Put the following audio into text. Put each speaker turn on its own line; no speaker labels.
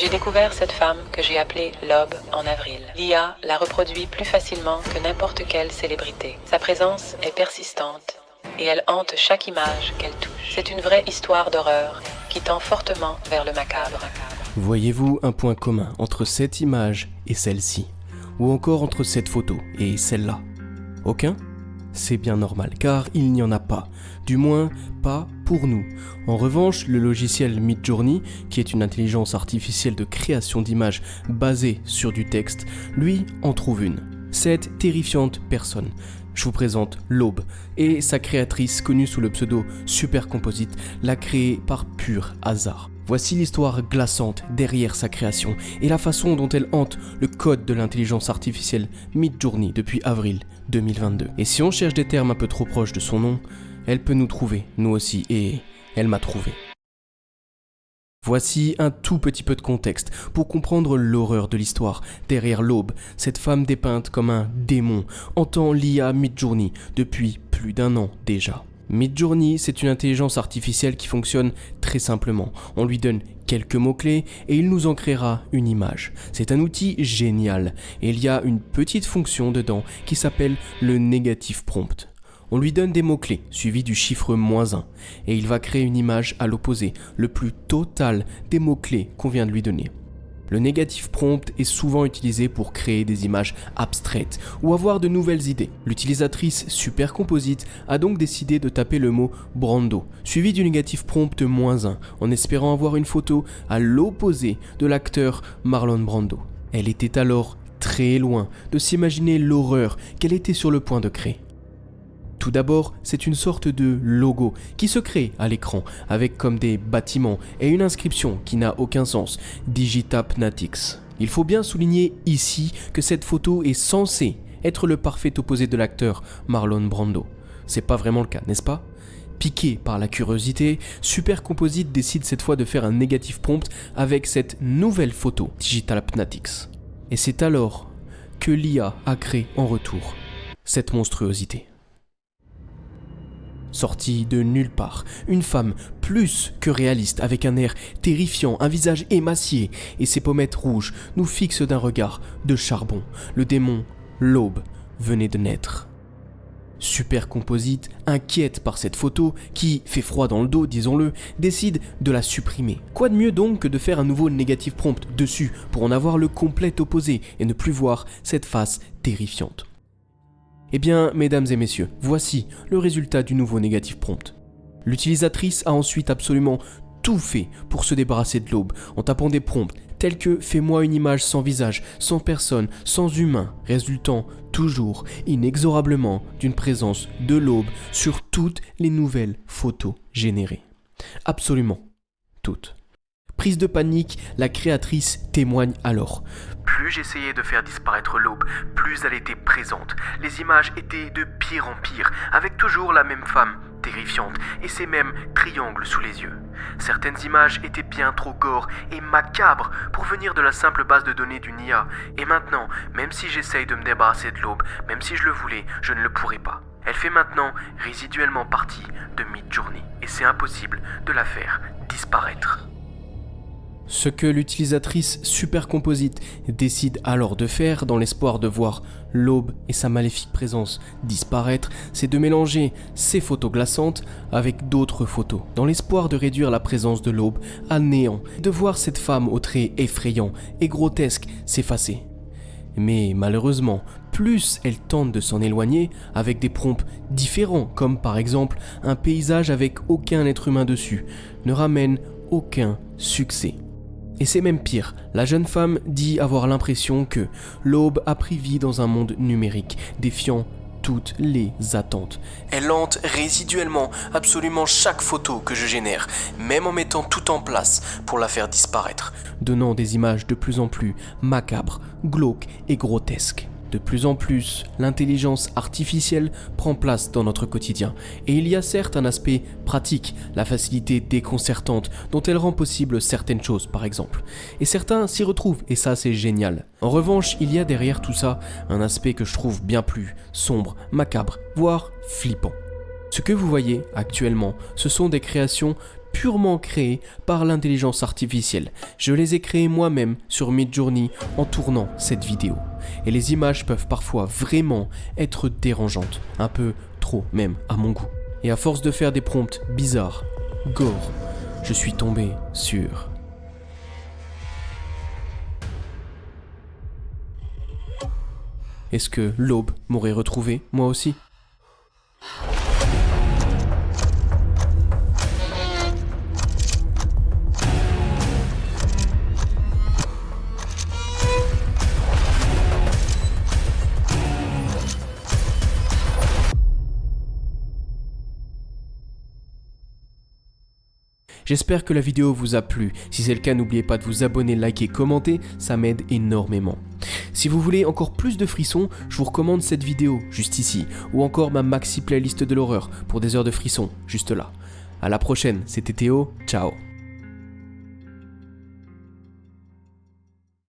J'ai découvert cette femme que j'ai appelée Lob en avril. L'IA la reproduit plus facilement que n'importe quelle célébrité. Sa présence est persistante et elle hante chaque image qu'elle touche. C'est une vraie histoire d'horreur qui tend fortement vers le macabre.
Voyez-vous un point commun entre cette image et celle-ci? Ou encore entre cette photo et celle-là? Aucun? C'est bien normal, car il n'y en a pas. Du moins, pas pour nous. En revanche, le logiciel Midjourney, qui est une intelligence artificielle de création d'images basée sur du texte, lui en trouve une. Cette terrifiante personne. Je vous présente Lob, et sa créatrice, connue sous le pseudo Supercomposite, l'a créée par pur hasard. Voici l'histoire glaçante derrière sa création et la façon dont elle hante le code de l'intelligence artificielle Midjourney depuis avril 2022. Et si on cherche des termes un peu trop proches de son nom, elle peut nous trouver, nous aussi, et elle m'a trouvé. Voici un tout petit peu de contexte pour comprendre l'horreur de l'histoire. Derrière Lob, cette femme dépeinte comme un démon, entend l'IA Midjourney depuis plus d'1 an déjà. Midjourney, c'est une intelligence artificielle qui fonctionne très simplement. On lui donne quelques mots-clés et il nous en créera une image. C'est un outil génial et il y a une petite fonction dedans qui s'appelle le negative prompt. On lui donne des mots-clés suivis du chiffre -1 et il va créer une image à l'opposé, le plus total des mots-clés qu'on vient de lui donner. Le negative prompt est souvent utilisé pour créer des images abstraites ou avoir de nouvelles idées. L'utilisatrice Supercomposite a donc décidé de taper le mot Brando, suivi du negative prompt -1, en espérant avoir une photo à l'opposé de l'acteur Marlon Brando. Elle était alors très loin de s'imaginer l'horreur qu'elle était sur le point de créer. Tout d'abord, c'est une sorte de logo qui se crée à l'écran avec comme des bâtiments et une inscription qui n'a aucun sens, Digitapnatics. Il faut bien souligner ici que cette photo est censée être le parfait opposé de l'acteur Marlon Brando. C'est pas vraiment le cas, n'est-ce pas? Piqué par la curiosité, Supercomposite décide cette fois de faire un negative prompt avec cette nouvelle photo, Digitapnatics. Et c'est alors que l'IA a créé en retour cette monstruosité. Sortie de nulle part, une femme plus que réaliste avec un air terrifiant, un visage émacié et ses pommettes rouges nous fixent d'un regard de charbon. Le démon Lob venait de naître. Supercomposite, inquiète par cette photo qui fait froid dans le dos, disons-le, décide de la supprimer. Quoi de mieux donc que de faire un nouveau negative prompt dessus pour en avoir le complet opposé et ne plus voir cette face terrifiante. Eh bien, mesdames et messieurs, voici le résultat du nouveau negative prompt. L'utilisatrice a ensuite absolument tout fait pour se débarrasser de Lob en tapant des prompts tels que « fais-moi une image sans visage, sans personne, sans humain », résultant toujours inexorablement d'une présence de Lob sur toutes les nouvelles photos générées. Absolument toutes. Prise de panique, la créatrice témoigne alors.
Plus j'essayais de faire disparaître Lob, plus elle était présente. Les images étaient de pire en pire, avec toujours la même femme, terrifiante, et ces mêmes triangles sous les yeux. Certaines images étaient bien trop gore et macabres pour venir de la simple base de données d'une IA. Et maintenant, même si j'essaye de me débarrasser de Lob, même si je le voulais, je ne le pourrais pas. Elle fait maintenant résiduellement partie de Midjourney, et c'est impossible de la faire disparaître.
Ce que l'utilisatrice Supercomposite décide alors de faire dans l'espoir de voir Lob et sa maléfique présence disparaître, c'est de mélanger ces photos glaçantes avec d'autres photos, dans l'espoir de réduire la présence de Lob à néant, de voir cette femme aux traits effrayants et grotesques s'effacer. Mais malheureusement, plus elle tente de s'en éloigner avec des prompts différents, comme par exemple un paysage avec aucun être humain dessus, ne ramène aucun succès. Et c'est même pire, la jeune femme dit avoir l'impression que Lob a pris vie dans un monde numérique, défiant toutes les attentes. Elle hante résiduellement absolument chaque photo que je génère, même en mettant tout en place pour la faire disparaître, donnant des images de plus en plus macabres, glauques et grotesques. De plus en plus, l'intelligence artificielle prend place dans notre quotidien. Et il y a certes un aspect pratique, la facilité déconcertante dont elle rend possible certaines choses par exemple. Et certains s'y retrouvent, et ça c'est génial. En revanche, il y a derrière tout ça un aspect que je trouve bien plus sombre, macabre, voire flippant. Ce que vous voyez actuellement, ce sont des créations purement créés par l'intelligence artificielle. Je les ai créés moi-même sur Midjourney en tournant cette vidéo. Et les images peuvent parfois vraiment être dérangeantes, un peu trop même à mon goût. Et à force de faire des prompts bizarres, gore, je suis tombé sur... Est-ce que l'aube m'aurait retrouvé, moi aussi ? J'espère que la vidéo vous a plu. Si c'est le cas, n'oubliez pas de vous abonner, liker, commenter, ça m'aide énormément. Si vous voulez encore plus de frissons, je vous recommande cette vidéo, juste ici, ou encore ma maxi playlist de l'horreur, pour des heures de frissons, juste là. À la prochaine, c'était Théo, ciao.